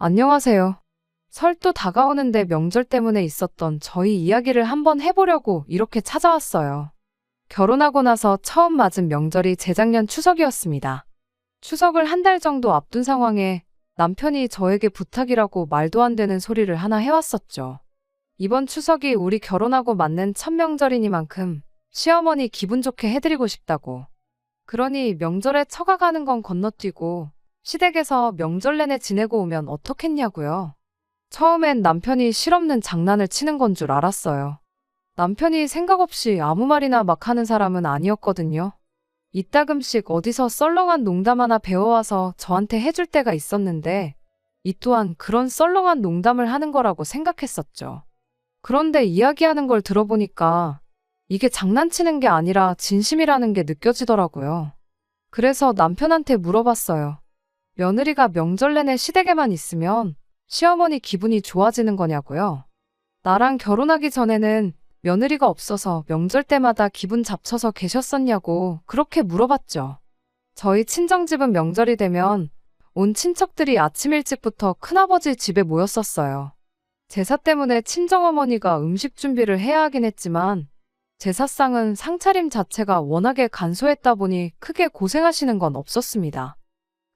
안녕하세요. 설도 다가오는데 명절 때문에 있었던 저희 이야기를 한번 해보려고 이렇게 찾아왔어요. 결혼하고 나서 처음 맞은 명절이 재작년 추석이었습니다. 추석을 한 달 정도 앞둔 상황에 남편이 저에게 부탁이라고 말도 안 되는 소리를 하나 해왔었죠. 이번 추석이 우리 결혼하고 맞는 첫 명절이니만큼 시어머니 기분 좋게 해드리고 싶다고. 그러니 명절에 처가 가는 건 건너뛰고 시댁에서 명절 내내 지내고 오면 어떻겠냐고요. 처음엔 남편이 실없는 장난을 치는 건 줄 알았어요. 남편이 생각 없이 아무 말이나 막 하는 사람은 아니었거든요. 이따금씩 어디서 썰렁한 농담 하나 배워와서 저한테 해줄 때가 있었는데 이 또한 그런 썰렁한 농담을 하는 거라고 생각했었죠. 그런데 이야기하는 걸 들어보니까 이게 장난치는 게 아니라 진심이라는 게 느껴지더라고요. 그래서 남편한테 물어봤어요. 며느리가 명절 내내 시댁에만 있으면 시어머니 기분이 좋아지는 거냐고요. 나랑 결혼하기 전에는 며느리가 없어서 명절 때마다 기분 잡쳐서 계셨었냐고 그렇게 물어봤죠. 저희 친정집은 명절이 되면 온 친척들이 아침 일찍부터 큰아버지 집에 모였었어요. 제사 때문에 친정어머니가 음식 준비를 해야 하긴 했지만 제사상은 상차림 자체가 워낙에 간소했다 보니 크게 고생하시는 건 없었습니다.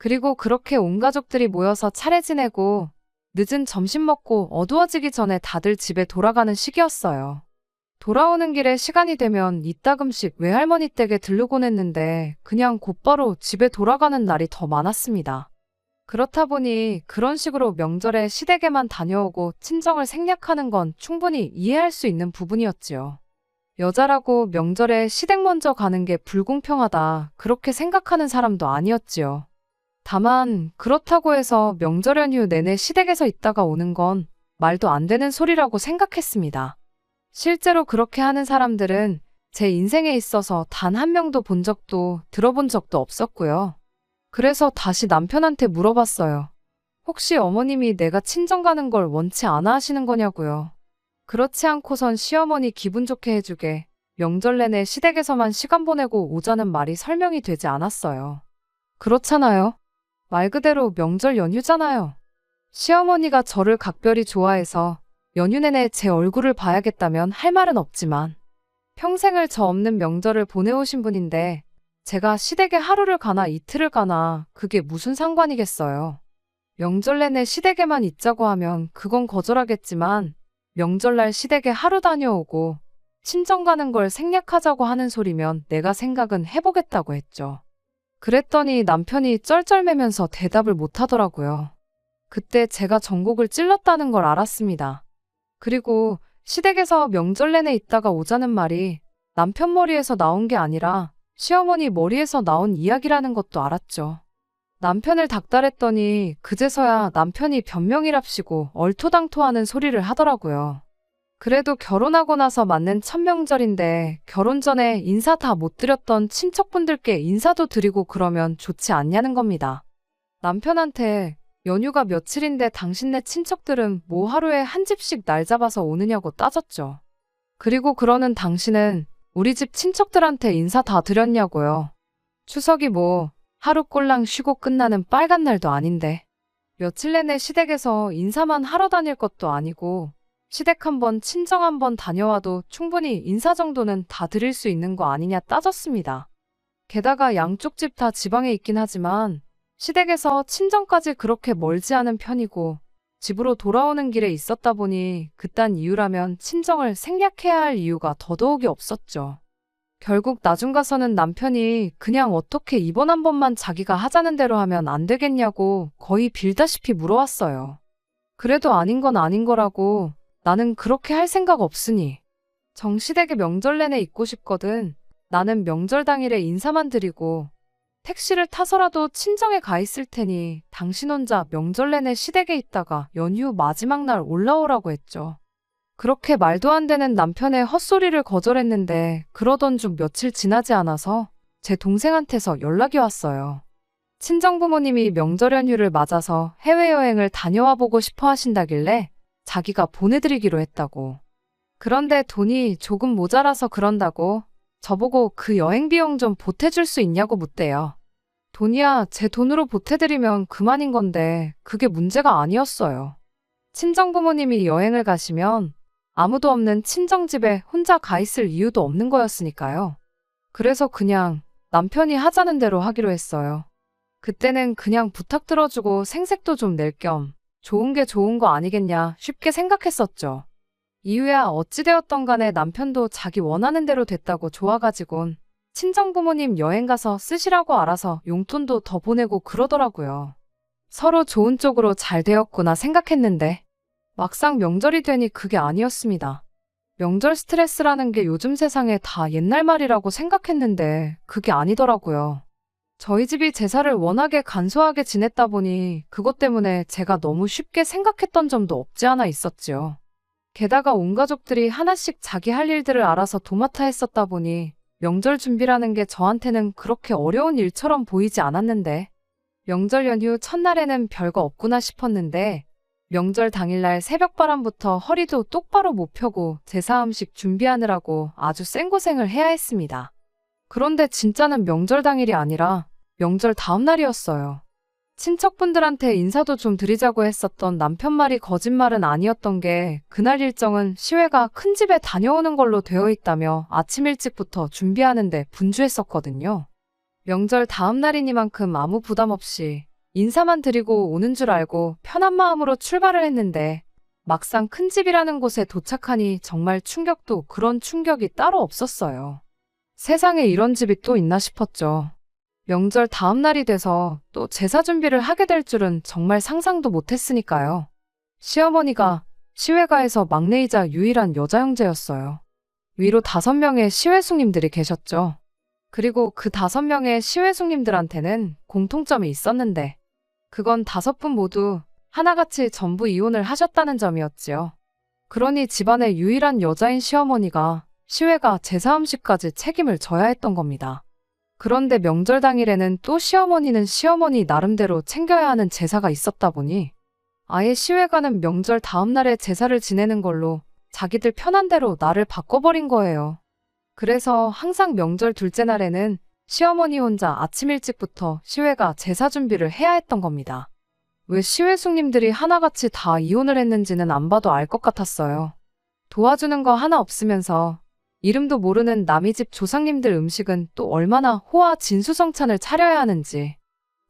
그리고 그렇게 온 가족들이 모여서 차례 지내고 늦은 점심 먹고 어두워지기 전에 다들 집에 돌아가는 시기였어요. 돌아오는 길에 시간이 되면 이따금씩 외할머니 댁에 들르곤 했는데 그냥 곧바로 집에 돌아가는 날이 더 많았습니다. 그렇다 보니 그런 식으로 명절에 시댁에만 다녀오고 친정을 생략하는 건 충분히 이해할 수 있는 부분이었지요. 여자라고 명절에 시댁 먼저 가는 게 불공평하다 그렇게 생각하는 사람도 아니었지요. 다만 그렇다고 해서 명절 연휴 내내 시댁에서 있다가 오는 건 말도 안 되는 소리라고 생각했습니다. 실제로 그렇게 하는 사람들은 제 인생에 있어서 단 한 명도 본 적도 들어본 적도 없었고요. 그래서 다시 남편한테 물어봤어요. 혹시 어머님이 내가 친정 가는 걸 원치 않아 하시는 거냐고요. 그렇지 않고선 시어머니 기분 좋게 해주게 명절 내내 시댁에서만 시간 보내고 오자는 말이 설명이 되지 않았어요. 그렇잖아요. 말 그대로 명절 연휴잖아요. 시어머니가 저를 각별히 좋아해서 연휴 내내 제 얼굴을 봐야겠다면 할 말은 없지만 평생을 저 없는 명절을 보내오신 분인데 제가 시댁에 하루를 가나 이틀을 가나 그게 무슨 상관이겠어요. 명절 내내 시댁에만 있자고 하면 그건 거절하겠지만 명절날 시댁에 하루 다녀오고 친정 가는 걸 생략하자고 하는 소리면 내가 생각은 해보겠다고 했죠. 그랬더니 남편이 쩔쩔매면서 대답을 못하더라고요. 그때 제가 전곡을 찔렀다는 걸 알았습니다. 그리고 시댁에서 명절 내내 있다가 오자는 말이 남편 머리에서 나온 게 아니라 시어머니 머리에서 나온 이야기라는 것도 알았죠. 남편을 닥달했더니 그제서야 남편이 변명이랍시고 얼토당토하는 소리를 하더라고요. 그래도 결혼하고 나서 맞는 첫 명절인데 결혼 전에 인사 다 못 드렸던 친척분들께 인사도 드리고 그러면 좋지 않냐는 겁니다. 남편한테 연휴가 며칠인데 당신네 친척들은 뭐 하루에 한 집씩 날 잡아서 오느냐고 따졌죠. 그리고 그러는 당신은 우리 집 친척들한테 인사 다 드렸냐고요. 추석이 뭐 하루 꼴랑 쉬고 끝나는 빨간 날도 아닌데 며칠 내내 시댁에서 인사만 하러 다닐 것도 아니고 시댁 한번 친정 한번 다녀와도 충분히 인사 정도는 다 드릴 수 있는 거 아니냐 따졌습니다. 게다가 양쪽 집 다 지방에 있긴 하지만 시댁에서 친정까지 그렇게 멀지 않은 편이고 집으로 돌아오는 길에 있었다 보니 그딴 이유라면 친정을 생략해야 할 이유가 더더욱이 없었죠. 결국 나중 가서는 남편이 그냥 어떻게 이번 한 번만 자기가 하자는 대로 하면 안 되겠냐고 거의 빌다시피 물어왔어요. 그래도 아닌 건 아닌 거라고 나는 그렇게 할 생각 없으니 정시댁에 명절 내내 있고 싶거든. 나는 명절 당일에 인사만 드리고 택시를 타서라도 친정에 가 있을 테니 당신 혼자 명절 내내 시댁에 있다가 연휴 마지막 날 올라오라고 했죠. 그렇게 말도 안 되는 남편의 헛소리를 거절했는데 그러던 중 며칠 지나지 않아서 제 동생한테서 연락이 왔어요. 친정부모님이 명절 연휴를 맞아서 해외여행을 다녀와 보고 싶어 하신다길래 자기가 보내드리기로 했다고. 그런데 돈이 조금 모자라서 그런다고 저보고 그 여행 비용 좀 보태줄 수 있냐고 묻대요. 돈이야 제 돈으로 보태드리면 그만인 건데 그게 문제가 아니었어요. 친정부모님이 여행을 가시면 아무도 없는 친정집에 혼자 가 있을 이유도 없는 거였으니까요. 그래서 그냥 남편이 하자는 대로 하기로 했어요. 그때는 그냥 부탁 들어주고 생색도 좀 낼 겸 좋은 게 좋은 거 아니겠냐 쉽게 생각했었죠. 이유야 어찌되었던 간에 남편도 자기 원하는 대로 됐다고 좋아가지곤 친정부모님 여행 가서 쓰시라고 알아서 용돈도 더 보내고 그러더라고요. 서로 좋은 쪽으로 잘 되었구나 생각했는데 막상 명절이 되니 그게 아니었습니다. 명절 스트레스라는 게 요즘 세상에 다 옛날 말이라고 생각했는데 그게 아니더라고요. 저희 집이 제사를 워낙에 간소하게 지냈다 보니 그것 때문에 제가 너무 쉽게 생각했던 점도 없지 않아 있었지요. 게다가 온 가족들이 하나씩 자기 할 일들을 알아서 도맡아 했었다 보니 명절 준비라는 게 저한테는 그렇게 어려운 일처럼 보이지 않았는데 명절 연휴 첫날에는 별거 없구나 싶었는데 명절 당일날 새벽바람부터 허리도 똑바로 못 펴고 제사 음식 준비하느라고 아주 쌩고생을 해야 했습니다. 그런데 진짜는 명절 당일이 아니라 명절 다음 날이었어요. 친척분들한테 인사도 좀 드리자고 했었던 남편 말이 거짓말은 아니었던 게 그날 일정은 시외가 큰 집에 다녀오는 걸로 되어 있다며 아침 일찍부터 준비하는데 분주했었거든요. 명절 다음 날이니만큼 아무 부담 없이 인사만 드리고 오는 줄 알고 편한 마음으로 출발을 했는데 막상 큰 집이라는 곳에 도착하니 정말 충격도 그런 충격이 따로 없었어요. 세상에 이런 집이 또 있나 싶었죠. 명절 다음 날이 돼서 또 제사 준비를 하게 될 줄은 정말 상상도 못했으니까요. 시어머니가 시외가에서 막내이자 유일한 여자 형제였어요. 위로 5명의 시외숙님들이 계셨죠. 그리고 그 5명의 시외숙님들한테는 공통점이 있었는데 그건 5분 모두 하나같이 전부 이혼을 하셨다는 점이었지요. 그러니 집안의 유일한 여자인 시어머니가 시외가 제사 음식까지 책임을 져야 했던 겁니다. 그런데 명절 당일에는 또 시어머니는 시어머니 나름대로 챙겨야 하는 제사가 있었다 보니 아예 시외가는 명절 다음 날에 제사를 지내는 걸로 자기들 편한 대로 날을 바꿔버린 거예요. 그래서 항상 명절 둘째 날에는 시어머니 혼자 아침 일찍부터 시외가 제사 준비를 해야 했던 겁니다. 왜 시외숙님들이 하나같이 다 이혼을 했는지는 안 봐도 알 것 같았어요. 도와주는 거 하나 없으면서 이름도 모르는 남의 집 조상님들 음식은 또 얼마나 호화 진수성찬을 차려야 하는지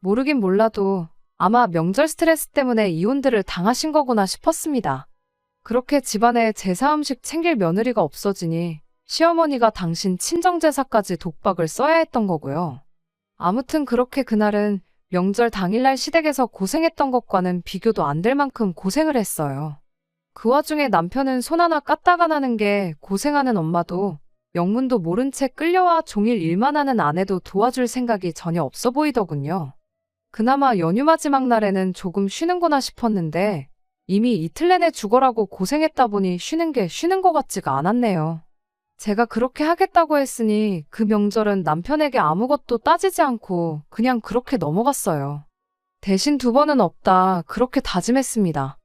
모르긴 몰라도 아마 명절 스트레스 때문에 이혼들을 당하신 거구나 싶었습니다. 그렇게 집안에 제사 음식 챙길 며느리가 없어지니 시어머니가 당신 친정제사까지 독박을 써야 했던 거고요. 아무튼 그렇게 그날은 명절 당일날 시댁에서 고생했던 것과는 비교도 안 될 만큼 고생을 했어요. 그 와중에 남편은 손 하나 까딱 안 하는 게 고생하는 엄마도 영문도 모른 채 끌려와 종일 일만 하는 아내도 도와줄 생각이 전혀 없어 보이더군요. 그나마 연휴 마지막 날에는 조금 쉬는구나 싶었는데 이미 이틀 내내 죽어라고 고생했다 보니 쉬는 게 쉬는 것 같지가 않았네요. 제가 그렇게 하겠다고 했으니 그 명절은 남편에게 아무것도 따지지 않고 그냥 그렇게 넘어갔어요. 대신 2번은 없다 그렇게 다짐했습니다.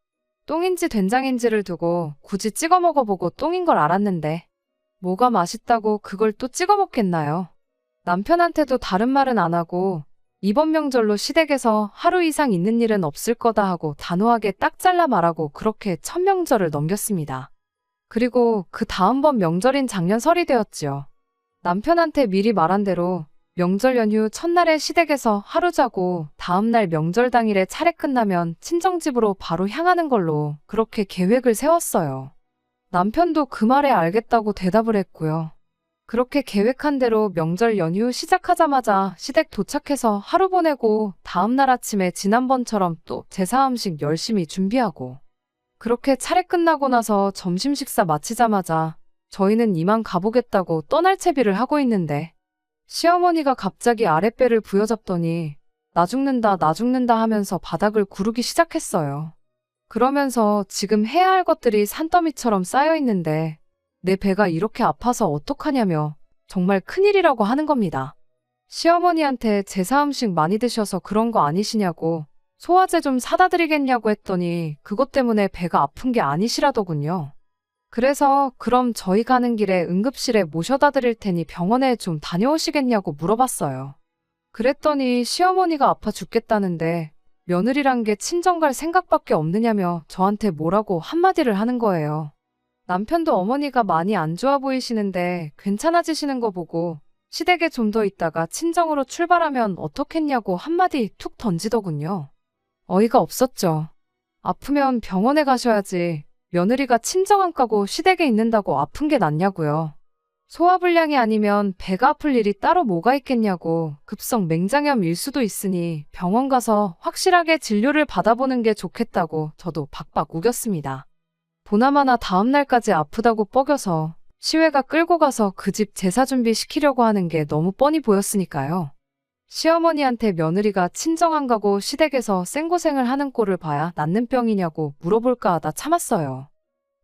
똥인지 된장인지를 두고 굳이 찍어 먹어보고 똥인 걸 알았는데 뭐가 맛있다고 그걸 또 찍어 먹겠나요? 남편한테도 다른 말은 안 하고 이번 명절로 시댁에서 하루 이상 있는 일은 없을 거다 하고 단호하게 딱 잘라 말하고 그렇게 첫 명절을 넘겼습니다. 그리고 그 다음번 명절인 작년 설이 되었지요. 남편한테 미리 말한 대로 명절 연휴 첫날에 시댁에서 하루 자고 다음날 명절 당일에 차례 끝나면 친정집으로 바로 향하는 걸로 그렇게 계획을 세웠어요. 남편도 그 말에 알겠다고 대답을 했고요. 그렇게 계획한 대로 명절 연휴 시작하자마자 시댁 도착해서 하루 보내고 다음날 아침에 지난번처럼 또 제사 음식 열심히 준비하고 그렇게 차례 끝나고 나서 점심 식사 마치자마자 저희는 이만 가보겠다고 떠날 채비를 하고 있는데 시어머니가 갑자기 아랫배를 부여잡더니 나 죽는다 나 죽는다 하면서 바닥을 구르기 시작했어요. 그러면서 지금 해야 할 것들이 산더미처럼 쌓여 있는데 내 배가 이렇게 아파서 어떡하냐며 정말 큰일이라고 하는 겁니다. 시어머니한테 제사 음식 많이 드셔서 그런 거 아니시냐고 소화제 좀 사다 드리겠냐고 했더니 그것 때문에 배가 아픈 게 아니시라더군요. 그래서 그럼 저희 가는 길에 응급실에 모셔다 드릴 테니 병원에 좀 다녀오시겠냐고 물어봤어요. 그랬더니 시어머니가 아파 죽겠다는데 며느리란 게 친정 갈 생각밖에 없느냐며 저한테 뭐라고 한마디를 하는 거예요. 남편도 어머니가 많이 안 좋아 보이시는데 괜찮아지시는 거 보고 시댁에 좀 더 있다가 친정으로 출발하면 어떻겠냐고 한마디 툭 던지더군요. 어이가 없었죠. 아프면 병원에 가셔야지 며느리가 친정 안 가고 시댁에 있는다고 아픈 게 낫냐고요. 소화불량이 아니면 배가 아플 일이 따로 뭐가 있겠냐고 급성 맹장염일 수도 있으니 병원 가서 확실하게 진료를 받아보는 게 좋겠다고 저도 박박 우겼습니다. 보나마나 다음날까지 아프다고 뻐겨서 시외가 끌고 가서 그 집 제사 준비시키려고 하는 게 너무 뻔히 보였으니까요. 시어머니한테 며느리가 친정 안 가고 시댁에서 생고생을 하는 꼴을 봐야 낫는 병이냐고 물어볼까 하다 참았어요.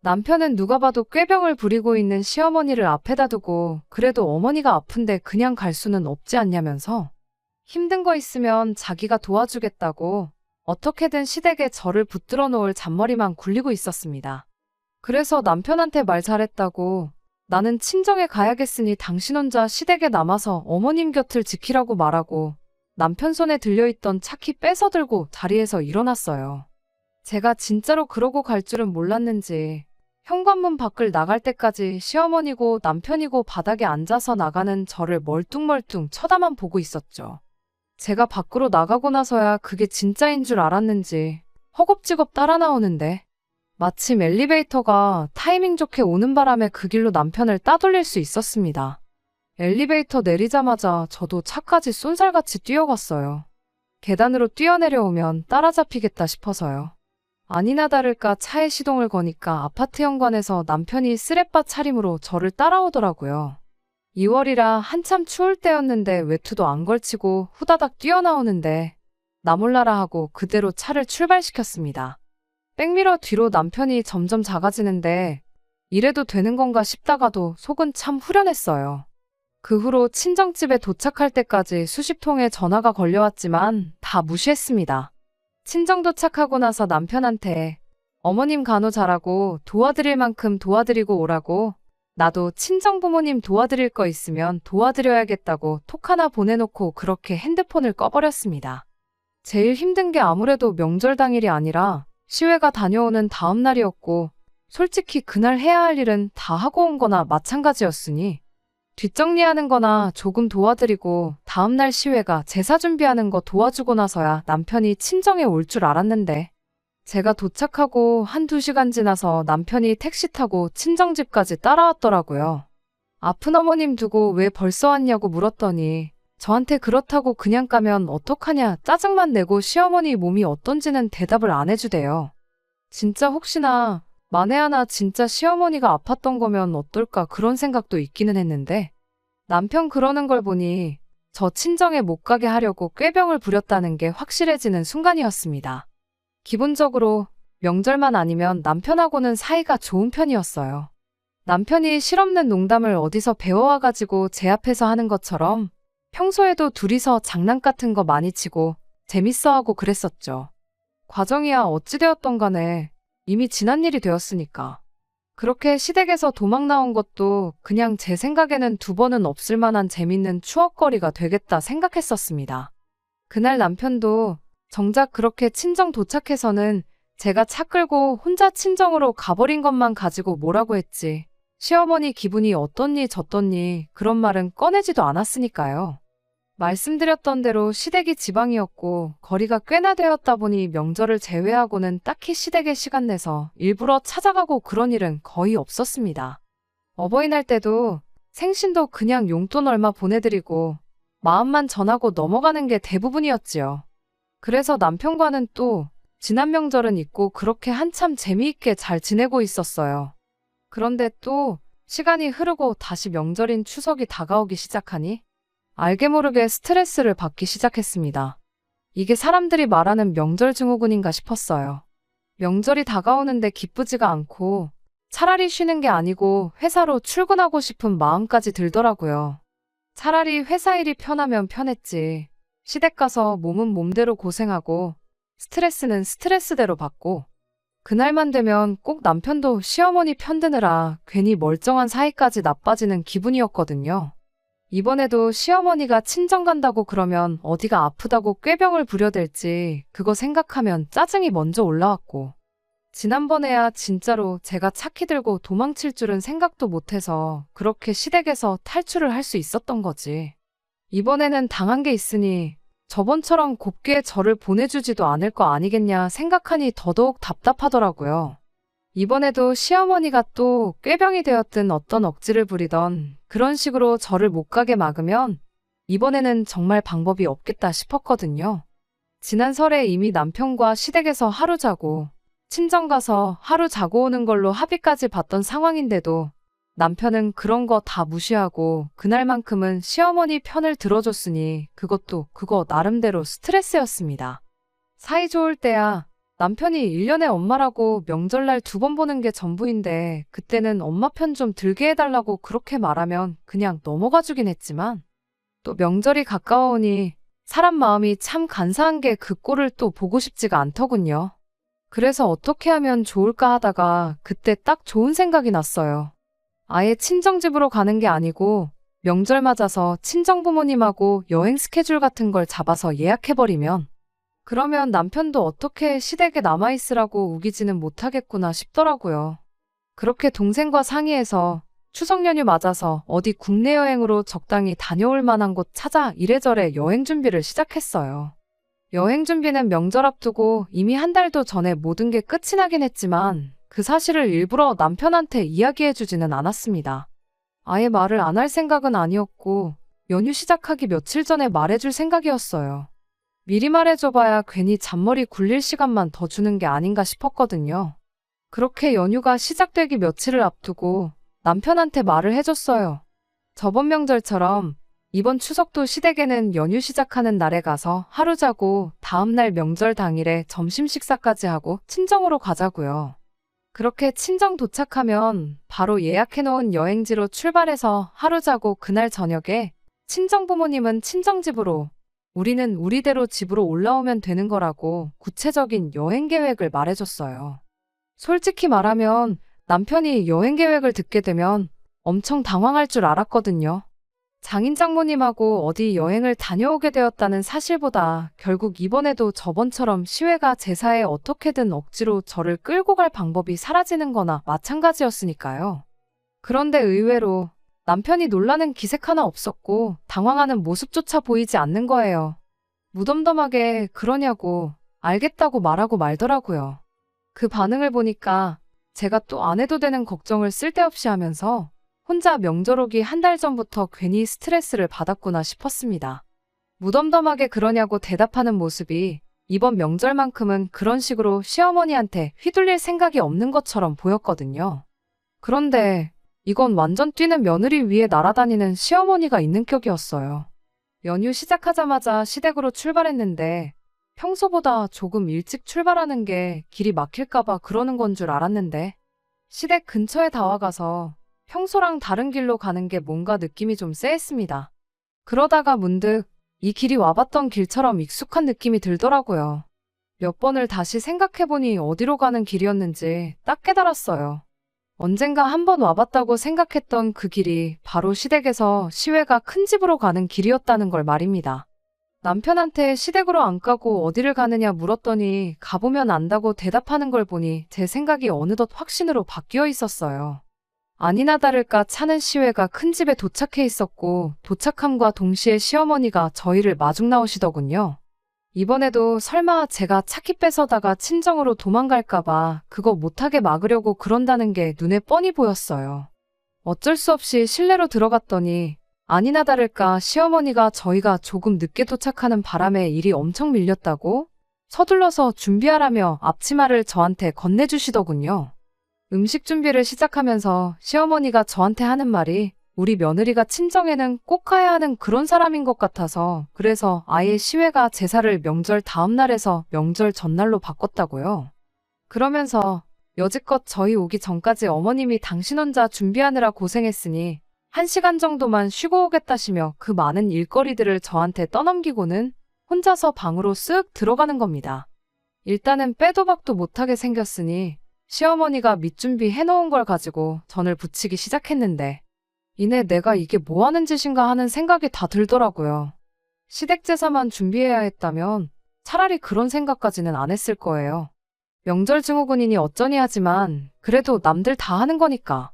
남편은 누가 봐도 꾀병을 부리고 있는 시어머니를 앞에다 두고 그래도 어머니가 아픈데 그냥 갈 수는 없지 않냐면서 힘든 거 있으면 자기가 도와주겠다고 어떻게든 시댁에 저를 붙들어 놓을 잔머리만 굴리고 있었습니다. 그래서 남편한테 말 잘했다고 나는 친정에 가야겠으니 당신 혼자 시댁에 남아서 어머님 곁을 지키라고 말하고 남편 손에 들려있던 차키 뺏어 들고 자리에서 일어났어요. 제가 진짜로 그러고 갈 줄은 몰랐는지 현관문 밖을 나갈 때까지 시어머니고 남편이고 바닥에 앉아서 나가는 저를 멀뚱멀뚱 쳐다만 보고 있었죠. 제가 밖으로 나가고 나서야 그게 진짜인 줄 알았는지 허겁지겁 따라 나오는데 마침 엘리베이터가 타이밍 좋게 오는 바람에 그 길로 남편을 따돌릴 수 있었습니다. 엘리베이터 내리자마자 저도 차까지 쏜살같이 뛰어갔어요. 계단으로 뛰어내려오면 따라잡히겠다 싶어서요. 아니나 다를까 차에 시동을 거니까 아파트 현관에서 남편이 쓰레빠 차림으로 저를 따라오더라고요. 2월이라 한참 추울 때였는데 외투도 안 걸치고 후다닥 뛰어나오는데 나 몰라라 하고 그대로 차를 출발시켰습니다. 백미러 뒤로 남편이 점점 작아지는데 이래도 되는 건가 싶다가도 속은 참 후련했어요. 그 후로 친정집에 도착할 때까지 수십 통의 전화가 걸려왔지만 다 무시했습니다. 친정 도착하고 나서 남편한테 어머님 간호 잘하고 도와드릴 만큼 도와드리고 오라고 나도 친정 부모님 도와드릴 거 있으면 도와드려야겠다고 톡 하나 보내놓고 그렇게 핸드폰을 꺼버렸습니다. 제일 힘든 게 아무래도 명절 당일이 아니라 시외가 다녀오는 다음 날이었고 솔직히 그날 해야 할 일은 다 하고 온 거나 마찬가지였으니 뒷정리하는 거나 조금 도와드리고 다음날 시외가 제사 준비하는 거 도와주고 나서야 남편이 친정에 올 줄 알았는데 제가 도착하고 1~2시간 지나서 남편이 택시 타고 친정집까지 따라왔더라고요. 아픈 어머님 두고 왜 벌써 왔냐고 물었더니 저한테 그렇다고 그냥 가면 어떡하냐 짜증만 내고 시어머니 몸이 어떤지는 대답을 안 해주대요. 진짜 혹시나 만에 하나 진짜 시어머니가 아팠던 거면 어떨까 그런 생각도 있기는 했는데 남편 그러는 걸 보니 저 친정에 못 가게 하려고 꾀병을 부렸다는 게 확실해지는 순간이었습니다. 기본적으로 명절만 아니면 남편하고는 사이가 좋은 편이었어요. 남편이 실없는 농담을 어디서 배워와가지고 제 앞에서 하는 것처럼 평소에도 둘이서 장난 같은 거 많이 치고 재밌어하고 그랬었죠. 과정이야 어찌되었던 간에 이미 지난 일이 되었으니까. 그렇게 시댁에서 도망 나온 것도 그냥 제 생각에는 2번은 없을 만한 재밌는 추억거리가 되겠다 생각했었습니다. 그날 남편도 정작 그렇게 친정 도착해서는 제가 차 끌고 혼자 친정으로 가버린 것만 가지고 뭐라고 했지. 시어머니 기분이 어떻니 저떻니 그런 말은 꺼내지도 않았으니까요. 말씀드렸던 대로 시댁이 지방이었고 거리가 꽤나 되었다 보니 명절을 제외하고는 딱히 시댁에 시간 내서 일부러 찾아가고 그런 일은 거의 없었습니다. 어버이날 때도 생신도 그냥 용돈 얼마 보내드리고 마음만 전하고 넘어가는 게 대부분이었지요. 그래서 남편과는 또 지난 명절은 잊고 그렇게 한참 재미있게 잘 지내고 있었어요. 그런데 또 시간이 흐르고 다시 명절인 추석이 다가오기 시작하니 알게 모르게 스트레스를 받기 시작했습니다. 이게 사람들이 말하는 명절 증후군인가 싶었어요. 명절이 다가오는데 기쁘지가 않고 차라리 쉬는 게 아니고 회사로 출근하고 싶은 마음까지 들더라고요. 차라리 회사 일이 편하면 편했지. 시댁 가서 몸은 몸대로 고생하고 스트레스는 스트레스대로 받고 그날만 되면 꼭 남편도 시어머니 편드느라 괜히 멀쩡한 사이까지 나빠지는 기분이었거든요. 이번에도 시어머니가 친정 간다고 그러면 어디가 아프다고 꾀병을 부려댈지 그거 생각하면 짜증이 먼저 올라왔고, 지난번에야 진짜로 제가 차키 들고 도망칠 줄은 생각도 못해서 그렇게 시댁에서 탈출을 할 수 있었던 거지. 이번에는 당한 게 있으니 저번처럼 곱게 저를 보내주지도 않을 거 아니겠냐 생각하니 더더욱 답답하더라고요. 이번에도 시어머니가 또 꾀병이 되었든 어떤 억지를 부리던 그런 식으로 저를 못 가게 막으면 이번에는 정말 방법이 없겠다 싶었거든요. 지난 설에 이미 남편과 시댁에서 하루 자고 친정 가서 하루 자고 오는 걸로 합의까지 봤던 상황인데도 남편은 그런 거 다 무시하고 그날만큼은 시어머니 편을 들어줬으니 그것도 그거 나름대로 스트레스였습니다. 사이 좋을 때야 남편이 1년에 엄마라고 명절날 2번 보는 게 전부인데 그때는 엄마 편 좀 들게 해달라고 그렇게 말하면 그냥 넘어가 주긴 했지만 또 명절이 가까워오니 사람 마음이 참 간사한 게 그 꼴을 또 보고 싶지가 않더군요. 그래서 어떻게 하면 좋을까 하다가 그때 딱 좋은 생각이 났어요. 아예 친정집으로 가는 게 아니고 명절 맞아서 친정부모님하고 여행 스케줄 같은 걸 잡아서 예약해버리면 그러면 남편도 어떻게 시댁에 남아있으라고 우기지는 못하겠구나 싶더라고요. 그렇게 동생과 상의해서 추석 연휴 맞아서 어디 국내 여행으로 적당히 다녀올 만한 곳 찾아 이래저래 여행 준비를 시작했어요. 여행 준비는 명절 앞두고 이미 한 달도 전에 모든 게 끝이 나긴 했지만 그 사실을 일부러 남편한테 이야기해주지는 않았습니다. 아예 말을 안 할 생각은 아니었고 연휴 시작하기 며칠 전에 말해줄 생각이었어요. 미리 말해줘봐야 괜히 잔머리 굴릴 시간만 더 주는 게 아닌가 싶었거든요. 그렇게 연휴가 시작되기 며칠을 앞두고 남편한테 말을 해줬어요. 저번 명절처럼 이번 추석도 시댁에는 연휴 시작하는 날에 가서 하루 자고 다음날 명절 당일에 점심 식사까지 하고 친정으로 가자고요. 그렇게 친정 도착하면 바로 예약해놓은 여행지로 출발해서 하루 자고 그날 저녁에 친정 부모님은 친정집으로, 우리는 우리대로 집으로 올라오면 되는 거라고 구체적인 여행 계획을 말해줬어요. 솔직히 말하면 남편이 여행 계획을 듣게 되면 엄청 당황할 줄 알았거든요. 장인 장모님하고 어디 여행을 다녀오게 되었다는 사실보다 결국 이번에도 저번처럼 시외가 제사에 어떻게든 억지로 저를 끌고 갈 방법이 사라지는 거나 마찬가지였으니까요. 그런데 의외로 남편이 놀라는 기색 하나 없었고 당황하는 모습조차 보이지 않는 거예요. 무덤덤하게 그러냐고 알겠다고 말하고 말더라고요. 그 반응을 보니까 제가 또 안 해도 되는 걱정을 쓸데없이 하면서 혼자 명절 오기 한 달 전부터 괜히 스트레스를 받았구나 싶었습니다. 무덤덤하게 그러냐고 대답하는 모습이 이번 명절만큼은 그런 식으로 시어머니한테 휘둘릴 생각이 없는 것처럼 보였거든요. 그런데 이건 완전 뛰는 며느리 위에 날아다니는 시어머니가 있는 격이었어요. 연휴 시작하자마자 시댁으로 출발했는데 평소보다 조금 일찍 출발하는 게 길이 막힐까봐 그러는 건 줄 알았는데 시댁 근처에 다 와가서 평소랑 다른 길로 가는 게 뭔가 느낌이 좀 쎄했습니다. 그러다가 문득 이 길이 와봤던 길처럼 익숙한 느낌이 들더라고요. 몇 번을 다시 생각해보니 어디로 가는 길이었는지 딱 깨달았어요. 언젠가 한 번 와봤다고 생각했던 그 길이 바로 시댁에서 시외가 큰 집으로 가는 길이었다는 걸 말입니다. 남편한테 시댁으로 안 가고 어디를 가느냐 물었더니 가보면 안다고 대답하는 걸 보니 제 생각이 어느덧 확신으로 바뀌어 있었어요. 아니나 다를까 차는 시외가 큰 집에 도착해 있었고 도착함과 동시에 시어머니가 저희를 마중 나오시더군요. 이번에도 설마 제가 차키 뺏어다가 친정으로 도망갈까봐 그거 못하게 막으려고 그런다는 게 눈에 뻔히 보였어요. 어쩔 수 없이 실내로 들어갔더니 아니나 다를까 시어머니가 저희가 조금 늦게 도착하는 바람에 일이 엄청 밀렸다고 서둘러서 준비하라며 앞치마를 저한테 건네주시더군요. 음식 준비를 시작하면서 시어머니가 저한테 하는 말이 우리 며느리가 친정에는 꼭 가야 하는 그런 사람인 것 같아서 그래서 아예 시외가 제사를 명절 다음 날에서 명절 전날로 바꿨다고요. 그러면서 여지껏 저희 오기 전까지 어머님이 당신 혼자 준비하느라 고생했으니 1시간 정도만 쉬고 오겠다시며 그 많은 일거리들을 저한테 떠넘기고는 혼자서 방으로 쓱 들어가는 겁니다. 일단은 빼도 박도 못하게 생겼으니 시어머니가 밑준비 해놓은 걸 가지고 전을 부치기 시작했는데 이내 내가 이게 뭐 하는 짓인가 하는 생각이 다 들더라고요. 시댁 제사만 준비해야 했다면 차라리 그런 생각까지는 안 했을 거예요. 명절 증후군이니 어쩌니 하지만 그래도 남들 다 하는 거니까.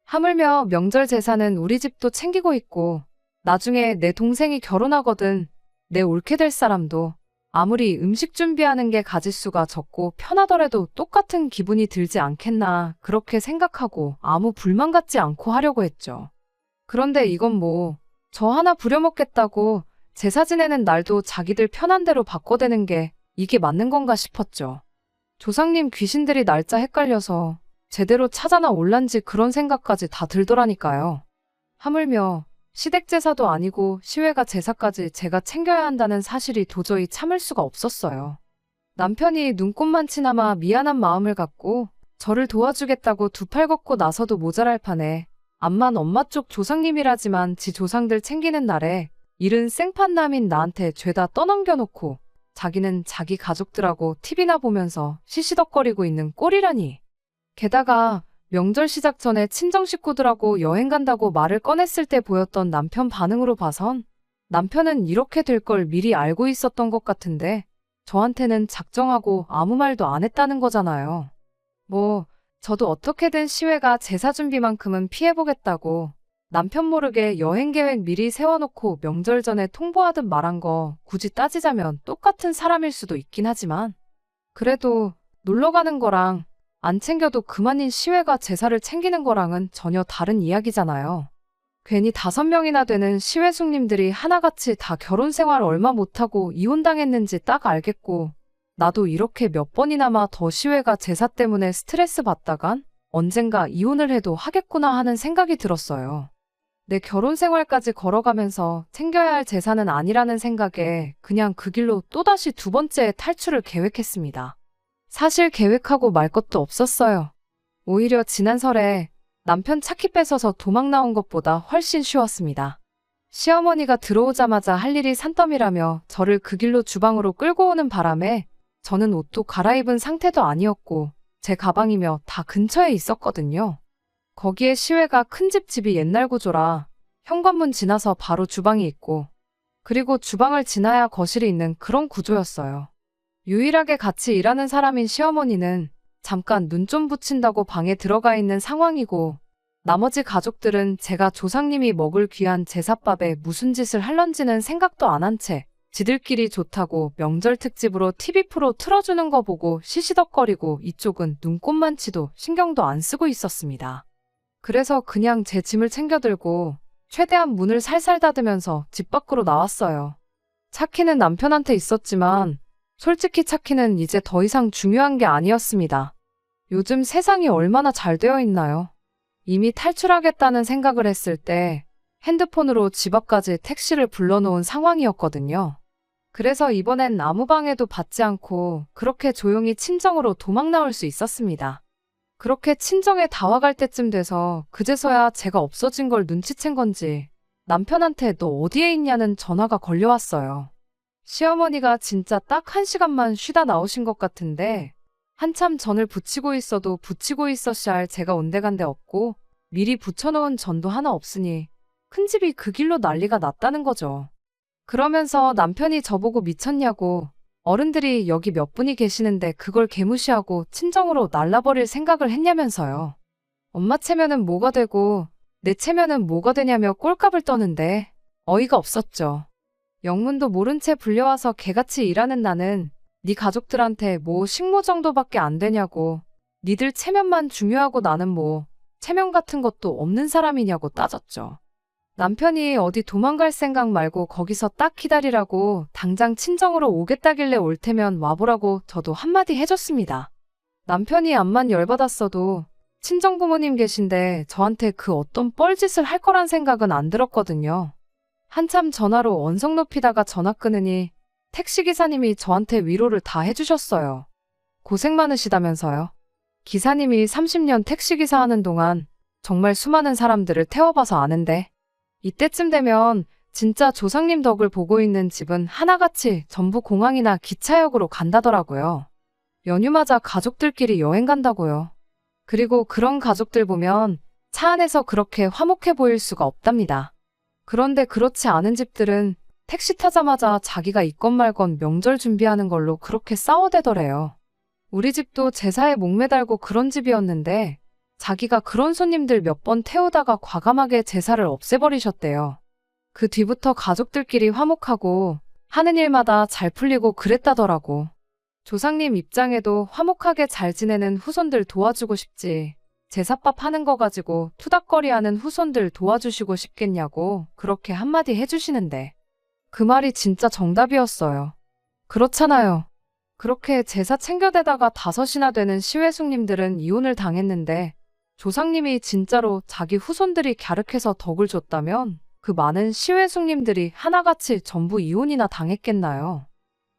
하물며 명절 제사는 우리 집도 챙기고 있고 나중에 내 동생이 결혼하거든 내 옳게 될 사람도 아무리 음식 준비하는 게 가짓수가 적고 편하더라도 똑같은 기분이 들지 않겠나 그렇게 생각하고 아무 불만 갖지 않고 하려고 했죠. 그런데 이건 뭐 저 하나 부려먹겠다고 제사 지내는 날도 자기들 편한 대로 바꿔대는 게 이게 맞는 건가 싶었죠. 조상님 귀신들이 날짜 헷갈려서 제대로 찾아나 올란지 그런 생각까지 다 들더라니까요. 하물며 시댁 제사도 아니고 시외가 제사까지 제가 챙겨야 한다는 사실이 도저히 참을 수가 없었어요. 남편이 눈꽃만치나마 미안한 마음을 갖고 저를 도와주겠다고 두 팔 걷고 나서도 모자랄 판에 암만 엄마 쪽 조상님이라지만 지 조상들 챙기는 날에 일은 생판남인 나한테 죄다 떠넘겨놓고 자기는 자기 가족들하고 TV나 보면서 시시덕거리고 있는 꼴이라니. 게다가 명절 시작 전에 친정 식구들하고 여행 간다고 말을 꺼냈을 때 보였던 남편 반응으로 봐선 남편은 이렇게 될 걸 미리 알고 있었던 것 같은데 저한테는 작정하고 아무 말도 안 했다는 거잖아요. 뭐 저도 어떻게든 시외가 제사 준비만큼은 피해보겠다고 남편 모르게 여행 계획 미리 세워놓고 명절 전에 통보하듯 말한 거 굳이 따지자면 똑같은 사람일 수도 있긴 하지만 그래도 놀러 가는 거랑 안 챙겨도 그만인 시외가 제사를 챙기는 거랑은 전혀 다른 이야기잖아요. 괜히 5명이나 되는 시외 숙님들이 하나같이 다 결혼 생활 얼마 못하고 이혼당했는지 딱 알겠고 나도 이렇게 몇 번이나마 더 시외가 제사 때문에 스트레스 받다간 언젠가 이혼을 해도 하겠구나 하는 생각이 들었어요. 내 결혼 생활까지 걸어가면서 챙겨야 할 제사는 아니라는 생각에 그냥 그 길로 또다시 두 번째 탈출을 계획했습니다. 사실 계획하고 말 것도 없었어요. 오히려 지난 설에 남편 차키 뺏어서 도망 나온 것보다 훨씬 쉬웠습니다. 시어머니가 들어오자마자 할 일이 산더미라며 저를 그 길로 주방으로 끌고 오는 바람에 저는 옷도 갈아입은 상태도 아니었고 제 가방이며 다 근처에 있었거든요. 거기에 시외가 큰 집이 옛날 구조라 현관문 지나서 바로 주방이 있고 그리고 주방을 지나야 거실이 있는 그런 구조였어요. 유일하게 같이 일하는 사람인 시어머니는 잠깐 눈 좀 붙인다고 방에 들어가 있는 상황이고 나머지 가족들은 제가 조상님이 먹을 귀한 제사밥에 무슨 짓을 할런지는 생각도 안 한 채 지들끼리 좋다고 명절 특집으로 TV 프로 틀어주는 거 보고 시시덕거리고 이쪽은 눈꽃만치도 신경도 안 쓰고 있었습니다. 그래서 그냥 제 짐을 챙겨들고 최대한 문을 살살 닫으면서 집 밖으로 나왔어요. 차키는 남편한테 있었지만 솔직히 차키는 이제 더 이상 중요한 게 아니었습니다. 요즘 세상이 얼마나 잘 되어 있나요? 이미 탈출하겠다는 생각을 했을 때 핸드폰으로 집 앞까지 택시를 불러놓은 상황이었거든요. 그래서 이번엔 아무 방해도 받지 않고 그렇게 조용히 친정으로 도망 나올 수 있었습니다. 그렇게 친정에 다 와갈 때쯤 돼서 그제서야 제가 없어진 걸 눈치챈 건지 남편한테 너 어디에 있냐는 전화가 걸려왔어요. 시어머니가 진짜 딱 1시간만 쉬다 나오신 것 같은데 한참 전을 부치고 있어도 부치고 있었어야 할 제가 온데간데 없고 미리 부쳐놓은 전도 하나 없으니 큰 집이 그 길로 난리가 났다는 거죠. 그러면서 남편이 저보고 미쳤냐고 어른들이 여기 몇 분이 계시는데 그걸 개무시하고 친정으로 날라버릴 생각을 했냐면서요. 엄마 체면은 뭐가 되고 내 체면은 뭐가 되냐며 꼴값을 떠는데 어이가 없었죠. 영문도 모른 채 불려와서 개같이 일하는 나는 네 가족들한테 뭐 식모 정도밖에 안 되냐고 니들 체면만 중요하고 나는 뭐 체면 같은 것도 없는 사람이냐고 따졌죠. 남편이 어디 도망갈 생각 말고 거기서 딱 기다리라고 당장 친정으로 오겠다길래 올 테면 와보라고 저도 한마디 해줬습니다. 남편이 암만 열받았어도 친정 부모님 계신데 저한테 그 어떤 뻘짓을 할 거란 생각은 안 들었거든요. 한참 전화로 언성 높이다가 전화 끊으니 택시기사님이 저한테 위로를 다 해주셨어요. 고생 많으시다면서요. 기사님이 30년 택시기사 하는 동안 정말 수많은 사람들을 태워봐서 아는데 이때쯤 되면 진짜 조상님 덕을 보고 있는 집은 하나같이 전부 공항이나 기차역으로 간다더라고요. 연휴 맞아 가족들끼리 여행 간다고요. 그리고 그런 가족들 보면 차 안에서 그렇게 화목해 보일 수가 없답니다. 그런데 그렇지 않은 집들은 택시 타자마자 자기가 있건 말건 명절 준비하는 걸로 그렇게 싸워대더래요. 우리 집도 제사에 목매달고 그런 집이었는데 자기가 그런 손님들 몇 번 태우다가 과감하게 제사를 없애버리셨대요. 그 뒤부터 가족들끼리 화목하고 하는 일마다 잘 풀리고 그랬다더라고. 조상님 입장에도 화목하게 잘 지내는 후손들 도와주고 싶지. 제사밥 하는 거 가지고 투닥거리하는 후손들 도와주시고 싶겠냐고 그렇게 한마디 해주시는데 그 말이 진짜 정답이었어요. 그렇잖아요. 그렇게 제사 챙겨대다가 5이나 되는 시외숙님들은 이혼을 당했는데 조상님이 진짜로 자기 후손들이 갸륵해서 덕을 줬다면 그 많은 시외숙님들이 하나같이 전부 이혼이나 당했겠나요?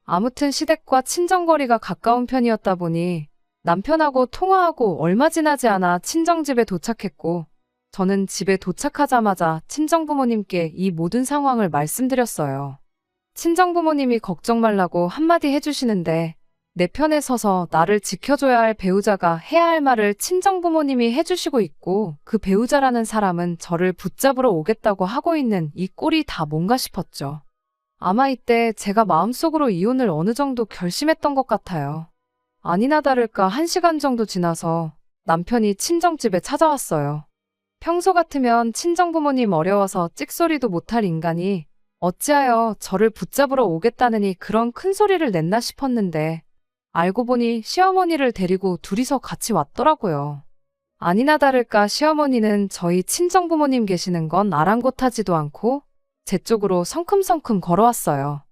아무튼 시댁과 친정거리가 가까운 편이었다 보니 남편하고 통화하고 얼마 지나지 않아 친정집에 도착했고 저는 집에 도착하자마자 친정부모님께 이 모든 상황을 말씀드렸어요. 친정부모님이 걱정 말라고 한마디 해주시는데 내 편에 서서 나를 지켜줘야 할 배우자가 해야 할 말을 친정부모님이 해주시고 있고 그 배우자라는 사람은 저를 붙잡으러 오겠다고 하고 있는 이 꼴이 다 뭔가 싶었죠. 아마 이때 제가 마음속으로 이혼을 어느 정도 결심했던 것 같아요. 아니나 다를까 1시간 정도 지나서 남편이 친정집에 찾아왔어요. 평소 같으면 친정부모님 어려워서 찍소리도 못할 인간이 어찌하여 저를 붙잡으러 오겠다느니 그런 큰 소리를 냈나 싶었는데 알고 보니 시어머니를 데리고 둘이서 같이 왔더라고요. 아니나 다를까 시어머니는 저희 친정부모님 계시는 건 아랑곳하지도 않고 제 쪽으로 성큼성큼 걸어왔어요.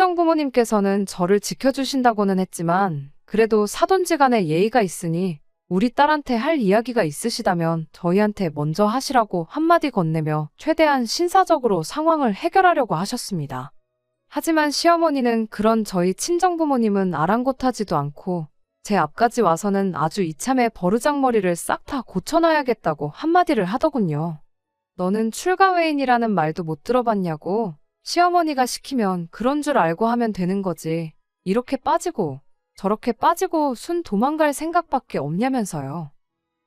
친정부모님께서는 저를 지켜주신다고는 했지만 그래도 사돈지간에 예의가 있으니 우리 딸한테 할 이야기가 있으시다면 저희한테 먼저 하시라고 한마디 건네며 최대한 신사적으로 상황을 해결하려고 하셨습니다. 하지만 시어머니는 그런 저희 친정부모님은 아랑곳하지도 않고 제 앞까지 와서는 아주 이참에 버르장머리를 싹 다 고쳐놔야겠다고 한마디를 하더군요. 너는 출가외인이라는 말도 못 들어봤냐고. 시어머니가 시키면 그런 줄 알고 하면 되는 거지. 이렇게 빠지고 저렇게 빠지고 순 도망갈 생각밖에 없냐면서요.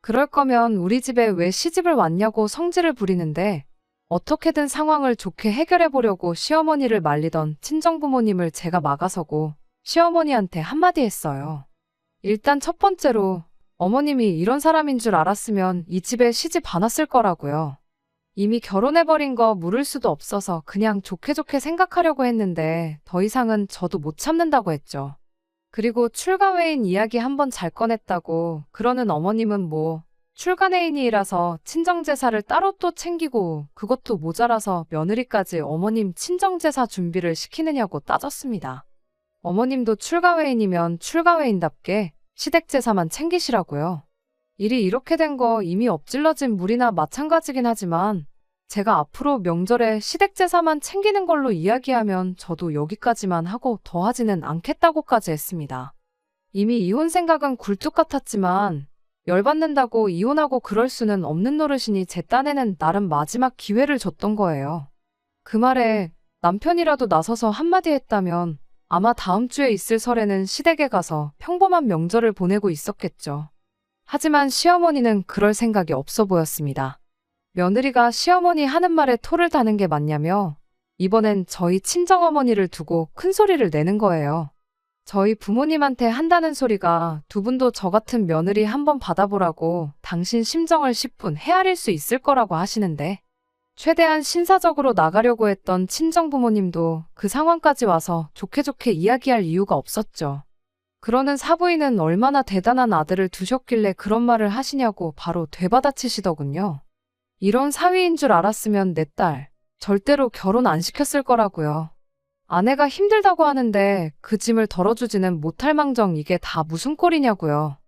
그럴 거면 우리 집에 왜 시집을 왔냐고 성질을 부리는데 어떻게든 상황을 좋게 해결해 보려고 시어머니를 말리던 친정부모님을 제가 막아서고 시어머니한테 한마디 했어요. 일단 첫 번째로 어머님이 이런 사람인 줄 알았으면 이 집에 시집 안 왔을 거라고요. 이미 결혼해버린 거 물을 수도 없어서 그냥 좋게 좋게 생각하려고 했는데 더 이상은 저도 못 참는다고 했죠. 그리고 출가외인 이야기 한번 잘 꺼냈다고 그러는 어머님은 뭐 출가내인이라서 친정제사를 따로 또 챙기고 그것도 모자라서 며느리까지 어머님 친정제사 준비를 시키느냐고 따졌습니다. 어머님도 출가외인이면 출가외인답게 시댁제사만 챙기시라고요. 일이 이렇게 된 거 이미 엎질러진 물이나 마찬가지긴 하지만 제가 앞으로 명절에 시댁제사만 챙기는 걸로 이야기하면 저도 여기까지만 하고 더하지는 않겠다고까지 했습니다. 이미 이혼 생각은 굴뚝 같았지만 열받는다고 이혼하고 그럴 수는 없는 노릇이니 제 딴에는 나름 마지막 기회를 줬던 거예요. 그 말에 남편이라도 나서서 한마디 했다면 아마 다음 주에 있을 설에는 시댁에 가서 평범한 명절을 보내고 있었겠죠. 하지만 시어머니는 그럴 생각이 없어 보였습니다. 며느리가 시어머니 하는 말에 토를 다는 게 맞냐며 이번엔 저희 친정어머니를 두고 큰 소리를 내는 거예요. 저희 부모님한테 한다는 소리가 두 분도 저 같은 며느리 한번 받아보라고 당신 심정을 10분 헤아릴 수 있을 거라고 하시는데 최대한 신사적으로 나가려고 했던 친정부모님도 그 상황까지 와서 좋게 좋게 이야기할 이유가 없었죠. 그러는 사부인은 얼마나 대단한 아들을 두셨길래 그런 말을 하시냐고 바로 되받아치시더군요. 이런 사위인 줄 알았으면 내 딸 절대로 결혼 안 시켰을 거라고요. 아내가 힘들다고 하는데 그 짐을 덜어주지는 못할 망정 이게 다 무슨 꼴이냐고요.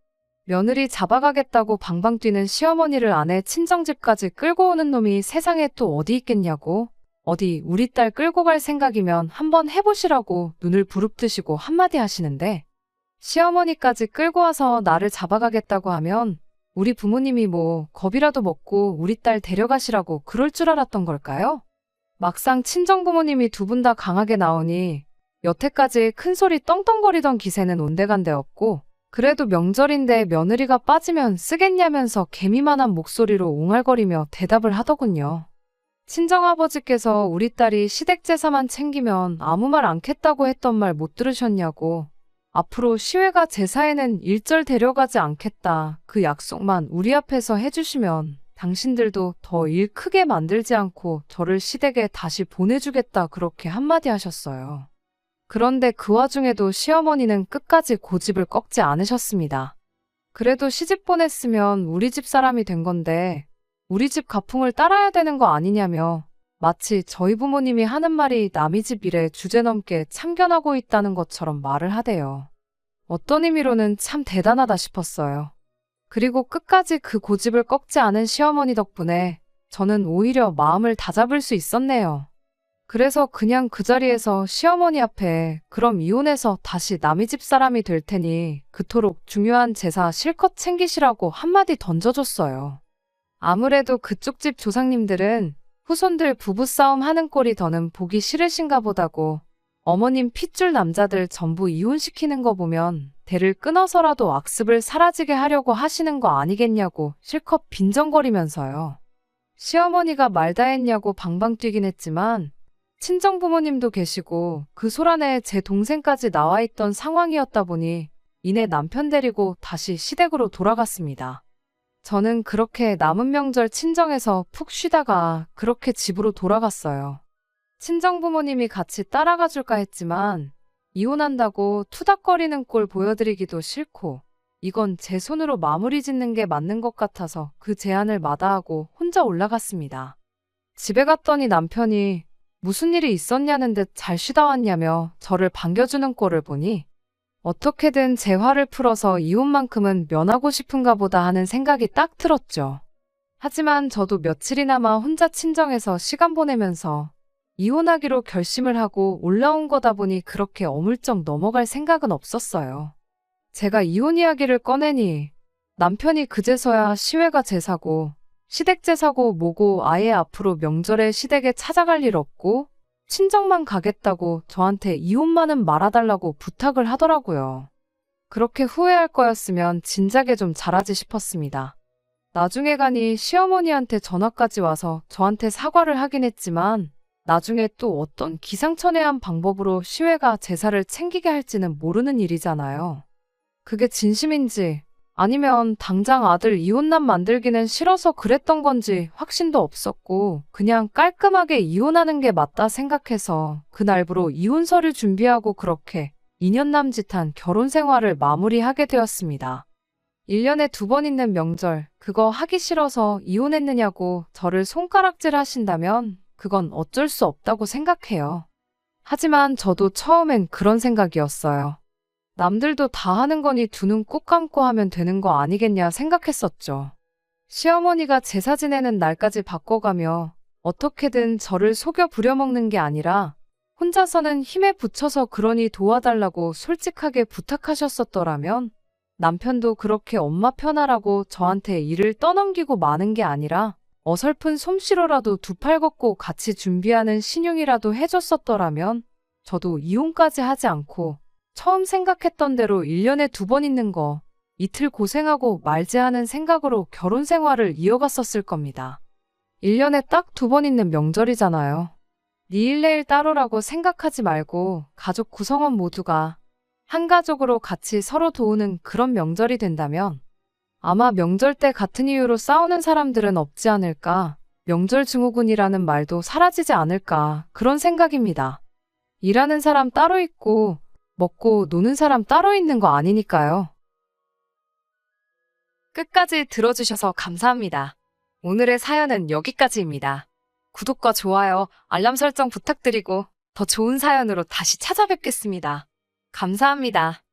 며느리 잡아가겠다고 방방 뛰는 시어머니를 아내 친정집까지 끌고 오는 놈이 세상에 또 어디 있겠냐고. 어디 우리 딸 끌고 갈 생각이면 한번 해보시라고 눈을 부릅뜨시고 한마디 하시는데 시어머니까지 끌고 와서 나를 잡아가겠다고 하면 우리 부모님이 뭐 겁이라도 먹고 우리 딸 데려가시라고 그럴 줄 알았던 걸까요? 막상 친정부모님이 두 분 다 강하게 나오니 여태까지 큰소리 떵떵거리던 기세는 온데간데 없고 그래도 명절인데 며느리가 빠지면 쓰겠냐면서 개미만한 목소리로 옹알거리며 대답을 하더군요. 친정아버지께서 우리 딸이 시댁제사만 챙기면 아무 말 않겠다고 했던 말 못 들으셨냐고. 앞으로 시외가 제사에는 일절 데려가지 않겠다. 그 약속만 우리 앞에서 해주시면 당신들도 더 일 크게 만들지 않고 저를 시댁에 다시 보내주겠다. 그렇게 한마디 하셨어요. 그런데 그 와중에도 시어머니는 끝까지 고집을 꺾지 않으셨습니다. 그래도 시집 보냈으면 우리 집 사람이 된 건데 우리 집 가풍을 따라야 되는 거 아니냐며 마치 저희 부모님이 하는 말이 남의 집 일에 주제넘게 참견하고 있다는 것처럼 말을 하대요. 어떤 의미로는 참 대단하다 싶었어요. 그리고 끝까지 그 고집을 꺾지 않은 시어머니 덕분에 저는 오히려 마음을 다잡을 수 있었네요. 그래서 그냥 그 자리에서 시어머니 앞에 그럼 이혼해서 다시 남의 집 사람이 될 테니 그토록 중요한 제사 실컷 챙기시라고 한마디 던져줬어요. 아무래도 그쪽 집 조상님들은 후손들 부부싸움 하는 꼴이 더는 보기 싫으신가 보다고 어머님 핏줄 남자들 전부 이혼시키는 거 보면 대를 끊어서라도 악습을 사라지게 하려고 하시는 거 아니겠냐고 실컷 빈정거리면서요. 시어머니가 말 다 했냐고 방방 뛰긴 했지만 친정부모님도 계시고 그 소란에 제 동생까지 나와 있던 상황이었다 보니 이내 남편 데리고 다시 시댁으로 돌아갔습니다. 저는 그렇게 남은 명절 친정에서 푹 쉬다가 그렇게 집으로 돌아갔어요. 친정부모님이 같이 따라가 줄까 했지만 이혼한다고 투닥거리는 꼴 보여드리기도 싫고 이건 제 손으로 마무리 짓는 게 맞는 것 같아서 그 제안을 마다하고 혼자 올라갔습니다. 집에 갔더니 남편이 무슨 일이 있었냐는 듯 잘 쉬다 왔냐며 저를 반겨주는 꼴을 보니 어떻게든 제 화를 풀어서 이혼만큼은 면하고 싶은가 보다 하는 생각이 딱 들었죠. 하지만 저도 며칠이나마 혼자 친정에서 시간 보내면서 이혼하기로 결심을 하고 올라온 거다 보니 그렇게 어물쩍 넘어갈 생각은 없었어요. 제가 이혼 이야기를 꺼내니 남편이 그제서야 시외가 제사고 시댁 제사고 뭐고 아예 앞으로 명절에 시댁에 찾아갈 일 없고 친정만 가겠다고 저한테 이혼만은 말아달라고 부탁을 하더라고요. 그렇게 후회할 거였으면 진작에 좀 잘하지 싶었습니다. 나중에 가니 시어머니한테 전화까지 와서 저한테 사과를 하긴 했지만 나중에 또 어떤 기상천외한 방법으로 시외가 제사를 챙기게 할지는 모르는 일이잖아요. 그게 진심인지 아니면 당장 아들 이혼남 만들기는 싫어서 그랬던 건지 확신도 없었고 그냥 깔끔하게 이혼하는 게 맞다 생각해서 그날부로 이혼 서류 준비하고 그렇게 2년 남짓한 결혼 생활을 마무리하게 되었습니다. 1년에 2번 있는 명절 그거 하기 싫어서 이혼했느냐고 저를 손가락질 하신다면 그건 어쩔 수 없다고 생각해요. 하지만 저도 처음엔 그런 생각이었어요. 남들도 다 하는 거니 두 눈 꾹 감고 하면 되는 거 아니겠냐 생각했었죠. 시어머니가 제사 지내는 날까지 바꿔가며 어떻게든 저를 속여 부려먹는 게 아니라 혼자서는 힘에 부쳐서 그러니 도와달라고 솔직하게 부탁하셨었더라면 남편도 그렇게 엄마 편하라고 저한테 일을 떠넘기고 마는 게 아니라 어설픈 솜씨로라도 두 팔 걷고 같이 준비하는 신용이라도 해줬었더라면 저도 이혼까지 하지 않고 처음 생각했던 대로 1년에 2번 있는 거 이틀 고생하고 말지 하는 생각으로 결혼 생활을 이어갔었을 겁니다. 1년에 딱 2번 있는 명절이잖아요. 니일 내일 따로라고 생각하지 말고 가족 구성원 모두가 한 가족으로 같이 서로 도우는 그런 명절이 된다면 아마 명절 때 같은 이유로 싸우는 사람들은 없지 않을까, 명절 증후군이라는 말도 사라지지 않을까 그런 생각입니다. 일하는 사람 따로 있고 먹고 노는 사람 따로 있는 거 아니니까요. 끝까지 들어주셔서 감사합니다. 오늘의 사연은 여기까지입니다. 구독과 좋아요, 알람 설정 부탁드리고 더 좋은 사연으로 다시 찾아뵙겠습니다. 감사합니다.